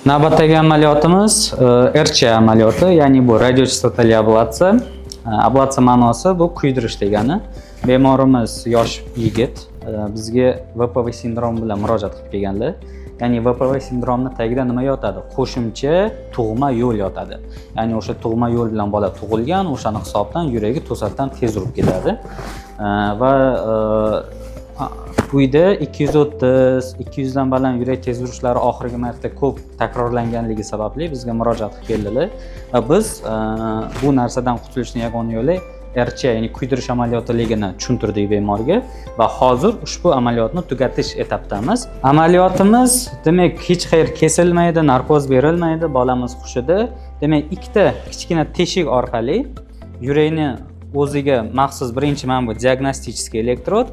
Navbatdagi amaliyotimiz RC amaliyoti, ya'ni bu radiochastotali ablatsiya. Ablatsiya ma'nosi bu kuydirish degani. Bemorimiz yosh yigit bizga VPV sindromi bilan murojaat qilib kelganlar. Ya'ni VPV sindromning tagida nima yotadi? Qo'shimcha tug'ma yo'l yotadi. Ya'ni o'sha tug'ma yo'l bilan bola tug'ilgan, o'shani hisobdan yuragi to'satdan tez urib ketadi. Va quyida 230-200 dan baland yurak tez urishlari oxirgi marta ko'p takrorlanganligi sababli bizga murojaat qilib keldilar. Va biz bu narsadan qutulishning yagona yo'li RC, ya'ni kuydirish amaliyotligini tushuntirdik bemorga va hozir ushbu amaliyotni tugatish etapidamiz. Amaliyotimiz demak hech qayerda kesilmaydi, narkoz berilmaydi, bolamiz hushida. Demak, ikkita kichkina teshik orqali yurakni o'ziga maxsus birinchi mana bu diagnostik elektrod,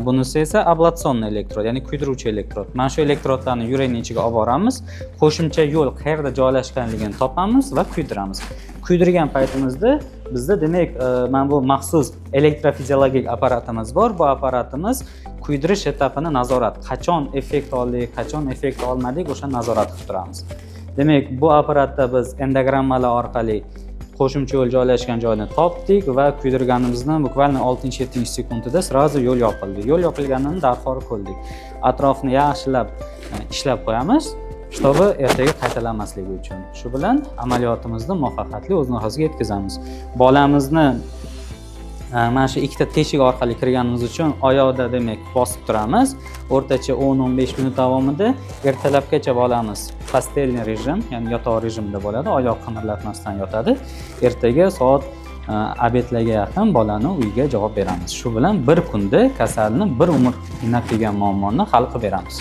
bunisi esa ablatsionniy elektrod, ya'ni kuydiruvchi elektrod. Mana shu elektrodlarni yurakning ichiga olib boramiz, qo'shimcha yo'l qayerda joylashganligini topamiz va kuydiramiz. Kuydirgan paytimizda bizda demak mana bu maxsus elektrofiziologik apparatimiz bor. Bu apparatimiz kuydirish etapini nazorat, qachon effekt oldik, qachon effekt olmadik, o'sha nazorat qilib turamiz. Demak, bu apparatda biz endogrammalar orqali qo'shimcha yo'l joylashgan joyni topdik va kuydirganimizdan bukvalni 6-7 sekundida srazu yo'l yopildi. Yo'l yopilganini darhol ko'rdik. Atrofni yaxshilab ishlab qo'yamiz, shtobi ertaga qaytalanmasligi uchun. Shu bilan amaliyotimizni muvaffaqiyatli o'z nihoyasiga yetkazamiz. Bolamizni mana shu ikkita teshik orqali kirganimiz uchun oyoqda demak bosib turamiz. O'rtacha 10-15 minut davomida ertalabgacha bolamiz pastelniy rejim, ya'ni yotoq rejimida bo'ladi, oyoq qimirlatmasdan yotadi. Ertaga soat obedlarga yaqin bolani uyiga javob beramiz. Shu bilan bir kunda kasalni bir umr qiynab kelgan muammoni hal qilib beramiz.